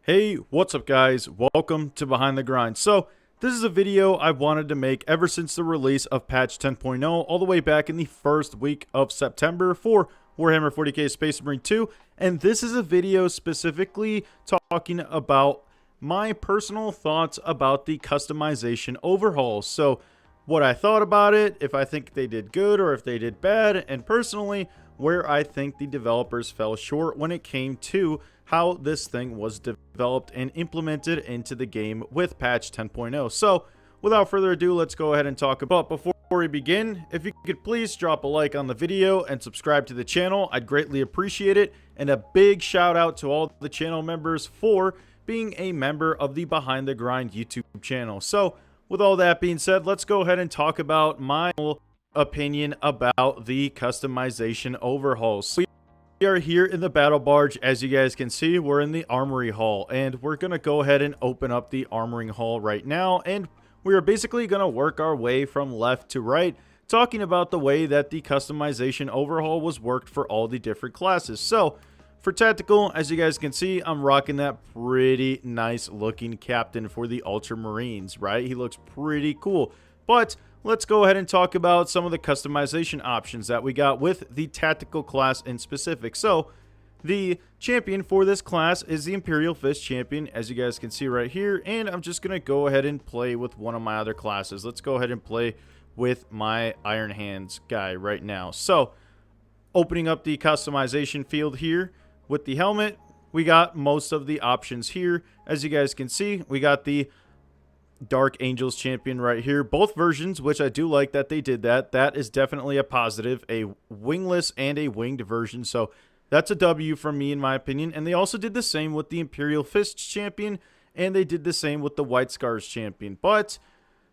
Hey, what's up guys? Welcome to Behind the Grind. So, this is a video I've wanted to make ever since the release of patch 10.0 all the way back in the first week of September for Warhammer 40k Space Marine 2, and this is a video specifically talking about my personal thoughts about the customization overhaul. So, what I thought about it, if I think they did good or if they did bad, and personally, where I think the developers fell short when it came to how this thing was developed and implemented into the game with patch 10.0. So, without further ado, let's go ahead and talk about. Before we begin, if you could please drop a like on the video and subscribe to the channel, I'd greatly appreciate it. And a big shout out to all the channel members for being a member of the Behind the Grind YouTube channel. So, with all that being said, let's go ahead and talk about my opinion about the customization overhaul. So we are here in the battle barge. As you guys can see, we're in the armory hall, and we're going to go ahead and open up the armoring hall right now, and we are basically going to work our way from left to right, talking about the way that the customization overhaul was worked for all the different classes. So for tactical, as you guys can see, I'm rocking that pretty nice looking captain for the Ultramarines, right? He looks pretty cool. But let's go ahead and talk about some of the customization options that we got with the tactical class in specific. So the champion for this class is the Imperial Fist champion, as you guys can see right here. And I'm just going to go ahead and play with one of my other classes. Let's go ahead and play with my Iron Hands guy right now. So opening up the customization field here with the helmet, we got most of the options here. As you guys can see, we got the Dark Angels champion right here, both versions, which I do like that they did that. That is definitely a positive, a wingless and a winged version, so that's a W from me in my opinion. And they also did the same with the Imperial Fists champion, and they did the same with the White Scars champion. But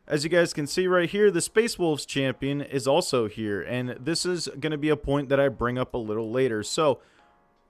as you guys can see right here, the Space Wolves champion is also here, and this is going to be a point that I bring up a little later. So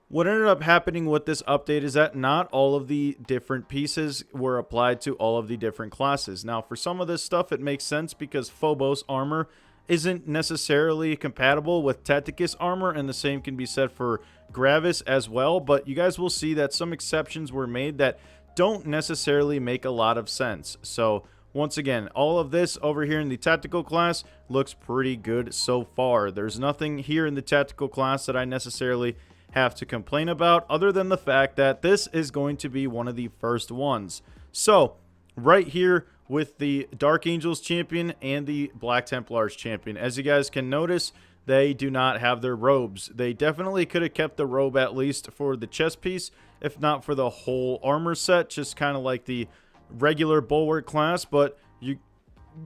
what ended up happening with this update is that not all of the different pieces were applied to all of the different classes. Now, for some of this stuff, it makes sense because Phobos armor isn't necessarily compatible with Tacticus armor, and the same can be said for Gravis as well. But you guys will see that some exceptions were made that don't necessarily make a lot of sense. So once again, all of this over here in the tactical class looks pretty good so far. There's nothing here in the tactical class that I necessarily have to complain about, other than the fact that this is going to be one of the first ones. So right here with the Dark Angels champion and the Black Templars champion, as you guys can notice, they do not have their robes. They definitely could have kept the robe at least for the chest piece, if not for the whole armor set, just kind of like the regular Bulwark class. But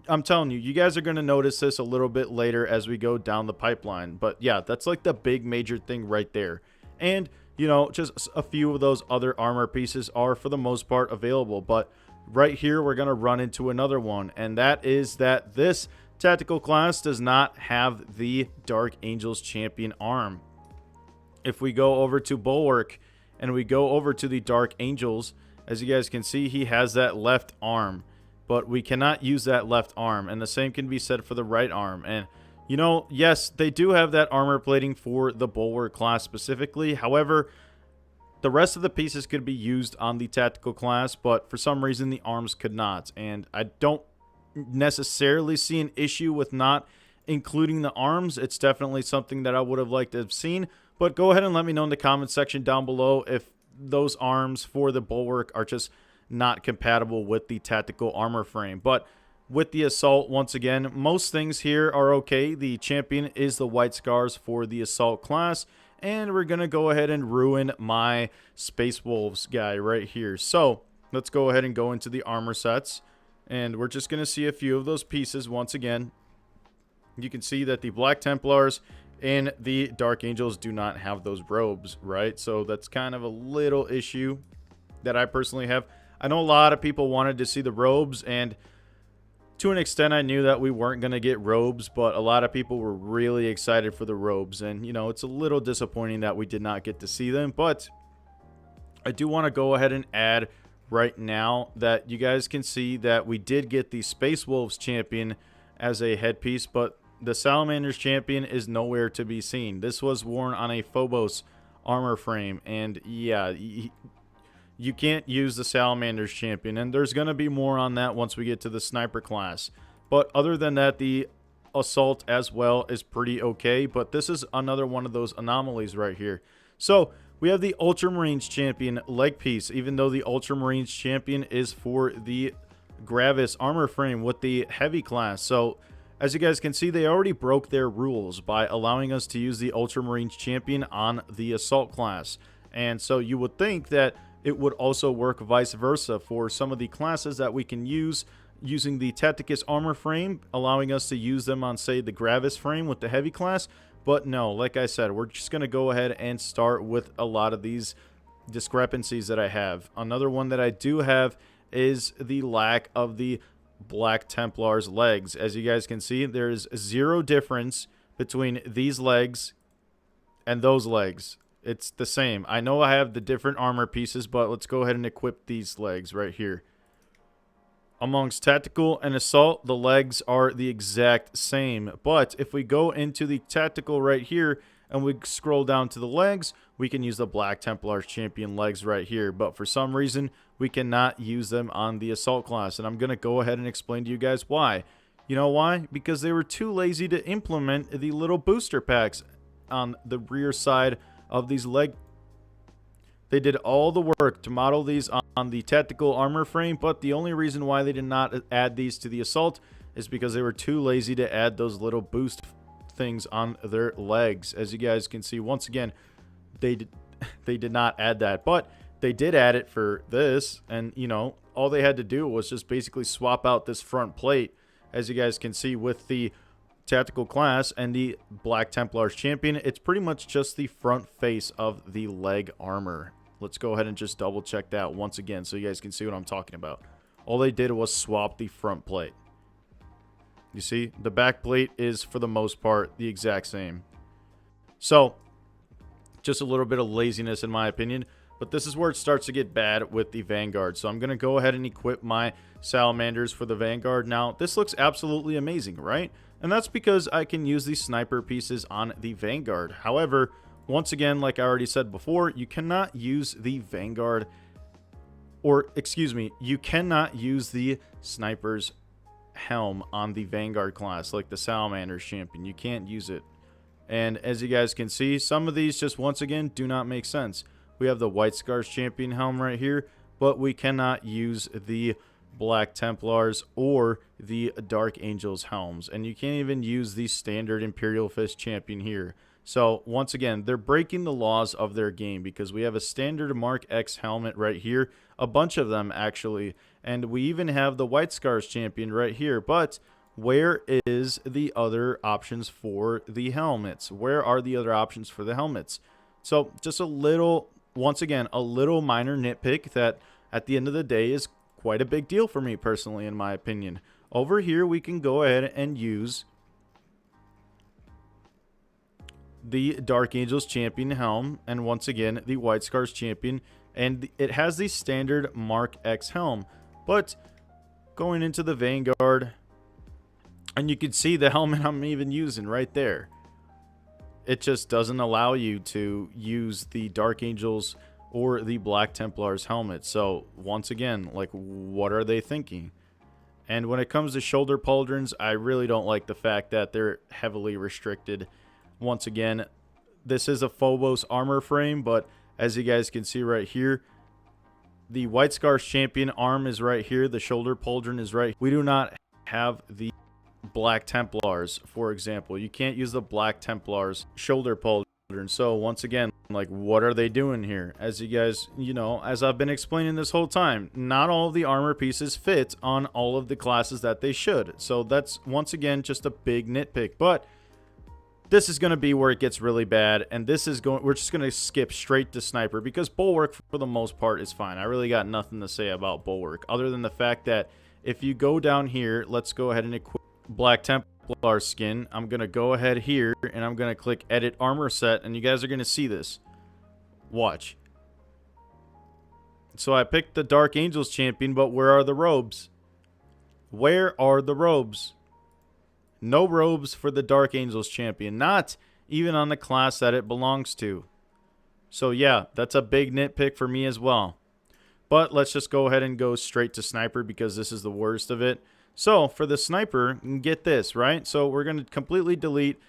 I'm telling you, you guys are going to notice this a little bit later as we go down the pipeline. But yeah, that's like the big major thing right there. And, you know, just a few of those other armor pieces are for the most part available. But right here, we're going to run into another one. And that is that this tactical class does not have the Dark Angels champion arm. If we go over to Bulwark and we go over to the Dark Angels, as you guys can see, he has that left arm. But we cannot use that left arm, and the same can be said for the right arm. And, you know, yes, they do have that armor plating for the Bulwark class specifically. However, the rest of the pieces could be used on the tactical class, but for some reason the arms could not. And I don't necessarily see an issue with not including the arms. It's definitely something that I would have liked to have seen. But go ahead and let me know in the comment section down below if those arms for the Bulwark are just not compatible with the tactical armor frame. But with the assault, once again, most things here are okay. The champion is the White Scars for the assault class, and we're gonna go ahead and ruin my Space Wolves guy right here. So let's go ahead and go into the armor sets, and we're just gonna see a few of those pieces. Once again, you can see that the Black Templars and the Dark Angels do not have those robes, right? So that's kind of a little issue that I personally have. I know a lot of people wanted to see the robes, and to an extent I knew that we weren't going to get robes, but a lot of people were really excited for the robes, and you know, it's a little disappointing that we did not get to see them. But I do want to go ahead and add right now that you guys can see that we did get the Space Wolves champion as a headpiece, but the Salamanders champion is nowhere to be seen. This was worn on a Phobos armor frame, and yeah, you can't use the Salamander's champion, and there's going to be more on that once we get to the sniper class. But other than that, the assault as well is pretty okay, but this is another one of those anomalies right here. So we have the Ultramarines champion leg piece, even though the Ultramarines champion is for the Gravis armor frame with the heavy class. So as you guys can see, they already broke their rules by allowing us to use the Ultramarines champion on the assault class. And so you would think that it would also work vice versa for some of the classes that we can use using the Tacticus armor frame, allowing us to use them on, say, the Gravis frame with the heavy class. But no, like I said, we're just going to go ahead and start with a lot of these discrepancies that I have. Another one that I do have is the lack of the Black Templar's legs. As you guys can see, there is zero difference between these legs and those legs. It's the same. I know I have the different armor pieces, but let's go ahead and equip these legs right here. Amongst tactical and assault, the legs are the exact same. But if we go into the tactical right here and we scroll down to the legs, we can use the Black Templar's champion legs right here. But for some reason, we cannot use them on the assault class. And I'm going to go ahead and explain to you guys why. You know why? Because they were too lazy to implement the little booster packs on the rear side of these leg. They did all the work to model these on the tactical armor frame, but the only reason why they did not add these to the assault is because they were too lazy to add those little boost things on their legs. As you guys can see, once again, they did not add that, but they did add it for this, and you know, all they had to do was just basically swap out this front plate, as you guys can see with the tactical class and the Black Templar's champion. It's pretty much just the front face of the leg armor. Let's go ahead and just double check that once again so you guys can see what I'm talking about. All they did was swap the front plate. You see, the back plate is for the most part the exact same. So just a little bit of laziness in my opinion, but this is where it starts to get bad with the Vanguard. So I'm going to go ahead and equip my Salamanders for the Vanguard. Now this looks absolutely amazing, right? And that's because I can use these sniper pieces on the Vanguard. However, once again, like I already said before, you cannot use the Vanguard, or excuse me, you cannot use the sniper's helm on the Vanguard class like the Salamander's champion. You can't use it. And as you guys can see, some of these just once again do not make sense. We have the White Scar's champion helm right here, but we cannot use the Black Templars or the Dark Angels helms, and you can't even use the standard Imperial Fist champion here. So once again, they're breaking the laws of their game, because we have a standard Mark X helmet right here, a bunch of them actually, and we even have the White Scars champion right here. But where is the other options for the helmets? Where are the other options for the helmets? So just a little, once again, a little minor nitpick that at the end of the day is quite a big deal for me personally, in my opinion. Over here, we can go ahead and use the Dark Angels champion helm, and once again, the White Scars champion, and it has the standard Mark X helm. But going into the Vanguard, and you can see the helmet I'm even using right there. It just doesn't allow you to use the Dark Angels or the Black Templar's helmet. So once again, like, what are they thinking? And when it comes to shoulder pauldrons, I really don't like the fact that they're heavily restricted. Once again, this is a Phobos armor frame, but as you guys can see right here, the White Scar's champion arm is right here. The shoulder pauldron is right. We do not have the Black Templars, for example. You can't use the Black Templars shoulder pauldron. So once again, like, what are they doing here? As you guys, you know, as I've been explaining this whole time, not all of the armor pieces fit on all of the classes that they should. So that's once again just a big nitpick. But this is going to be where it gets really bad, and this is going, we're just going to skip straight to sniper, because bulwark for the most part is fine. I really got nothing to say about bulwark other than the fact that if you go down here, let's go ahead and equip Black Templar skin. I'm going to go ahead here and I'm going to click edit armor set, and you guys are going to see this. Watch. So I picked the Dark Angels champion, but where are the robes? Where are the robes? No robes for the Dark Angels champion, not even on the class that it belongs to. So yeah, that's a big nitpick for me as well. But let's just go ahead and go straight to sniper because this is the worst of it. So for the sniper, get this, right? So we're going to completely delete.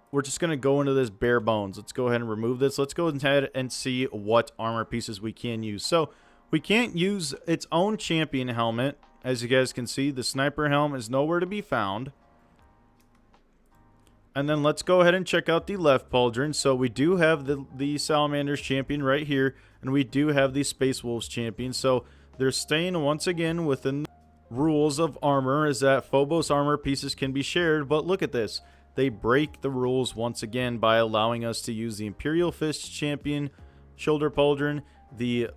We're just going to go into this bare bones. Let's go ahead and remove this. Let's go ahead and see what armor pieces we can use. So we can't use its own champion helmet. As you guys can see, the sniper helm is nowhere to be found. And then let's go ahead and check out the left pauldron. So we do have the Salamander's champion right here. And we do have the Space Wolves champion. So they're staying once again within the rules of armor, is that Phobos armor pieces can be shared. But look at this. They break the rules once again by allowing us to use the Imperial Fist champion shoulder pauldron, the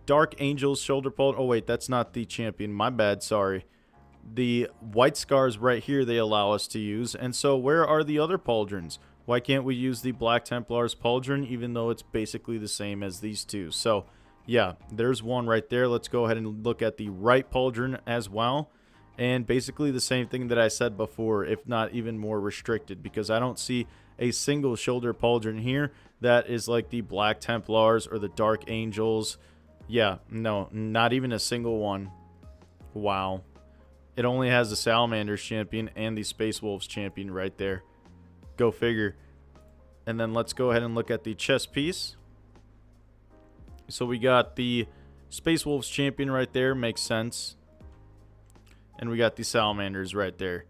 Dark Angels shoulder pauldron. Oh wait, that's not the champion. My bad, sorry. The White Scars right here they allow us to use. And so where are the other pauldrons? Why can't we use the Black Templar's pauldron even though it's basically the same as these two? So yeah, there's one right there. Let's go ahead and look at the right pauldron as well. And basically the same thing that I said before, if not even more restricted, because I don't see a single shoulder pauldron here that is like the Black Templars or the Dark Angels. Yeah, no, not even a single one. Wow. It only has the Salamander's champion and the Space Wolves champion right there. Go figure. And then let's go ahead and look at the chest piece. So we got the Space Wolves champion right there, makes sense. And we got the Salamanders right there.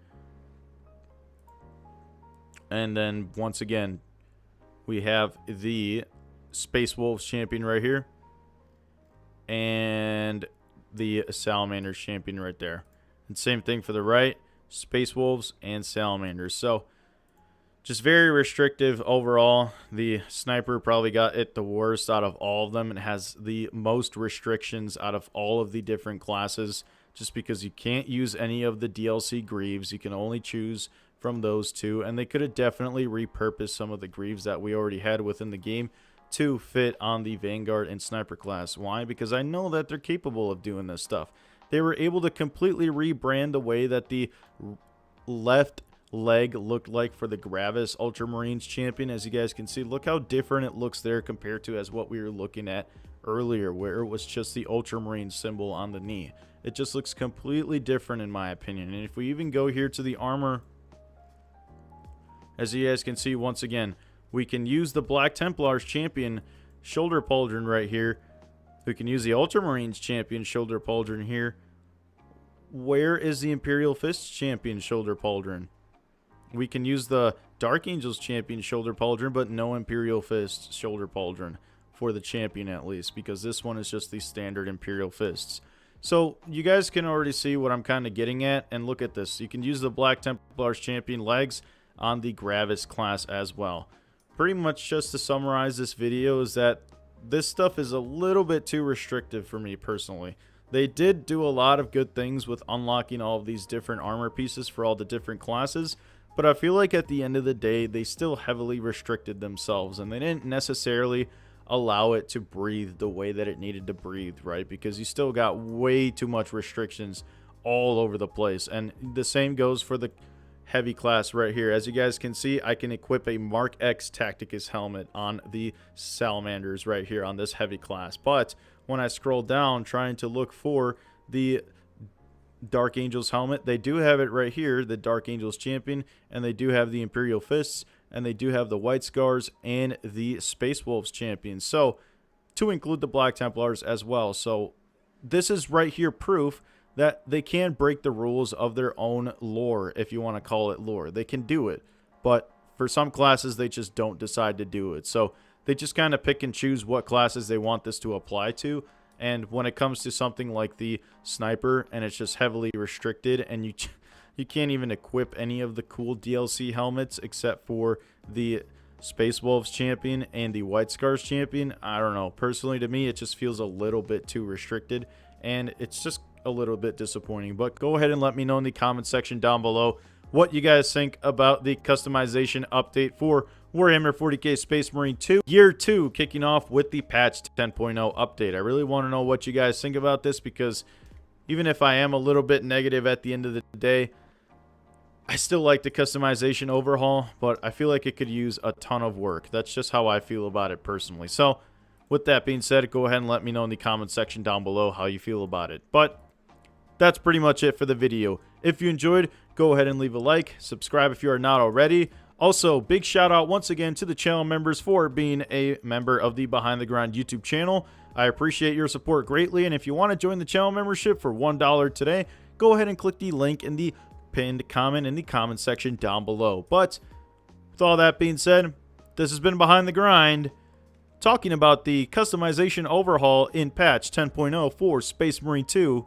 And then, once again, we have the Space Wolves champion right here. And the Salamanders champion right there. And same thing for the right. Space Wolves and Salamanders. So, just very restrictive overall. The Sniper probably got it the worst out of all of them. It has the most restrictions out of all of the different classes. Just because you can't use any of the DLC Greaves. You can only choose from those two. And they could have definitely repurposed some of the Greaves that we already had within the game to fit on the Vanguard and Sniper class. Why? Because I know that they're capable of doing this stuff. They were able to completely rebrand the way that the left leg looked like for the Gravis Ultramarines champion. As you guys can see, look how different it looks there compared to as what we were looking at earlier, where it was just the Ultramarine symbol on the knee. It just looks completely different in my opinion. And if we even go here to the armor, as you guys can see, once again, we can use the Black Templar's champion shoulder pauldron right here. We can use the Ultramarines champion shoulder pauldron here. Where is the Imperial Fist champion shoulder pauldron? We can use the Dark Angels champion shoulder pauldron, but no Imperial Fist shoulder pauldron for the champion at least, because this one is just the standard Imperial Fists. So you guys can already see what I'm kind of getting at, and look at this. You can use the Black Templar's champion legs on the Gravis class as well. Pretty much just to summarize this video is that this stuff is a little bit too restrictive for me personally. They did do a lot of good things with unlocking all of these different armor pieces for all the different classes, but I feel like at the end of the day, they still heavily restricted themselves, and they didn't necessarily allow it to breathe the way that it needed to breathe, right? Because you still got way too much restrictions all over the place. And the same goes for the heavy class right here. As you guys can see, I can equip a Mark X Tacticus helmet on the Salamanders right here on this heavy class. But when I scroll down trying to look for the Dark Angels helmet, they do have it right here, the Dark Angels champion, and they do have the Imperial Fists, and they do have the White Scars and the Space Wolves champion. So, to include the Black Templars as well. So, this is right here proof that they can break the rules of their own lore, if you want to call it lore. They can do it, but for some classes, they just don't decide to do it. So, they just kind of pick and choose what classes they want this to apply to. And when it comes to something like the Sniper, and it's just heavily restricted, and you can't even equip any of the cool DLC helmets except for the Space Wolves champion and the White Scars champion. I don't know. Personally, to me, it just feels a little bit too restricted, and it's just a little bit disappointing. But go ahead and let me know in the comment section down below what you guys think about the customization update for Warhammer 40k Space Marine 2 Year 2, kicking off with the patch 10.0 update. I really want to know what you guys think about this, because even if I am a little bit negative at the end of the day, I still like the customization overhaul, but I feel like it could use a ton of work. That's just how I feel about it personally. So, with that being said, go ahead and let me know in the comment section down below how you feel about it. But that's pretty much it for the video. If you enjoyed, go ahead and leave a like, subscribe if you are not already. Also, big shout out once again to the channel members for being a member of the Behind the Grind YouTube channel. I appreciate your support greatly, and if you want to join the channel membership for $1 today, go ahead and click the link in the pinned comment in the comment section down below. But with all that being said, this has been Behind the Grind, talking about the customization overhaul in patch 10.0 for Space Marine 2.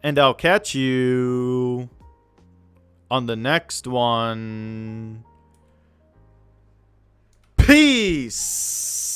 And I'll catch you on the next one. Peace!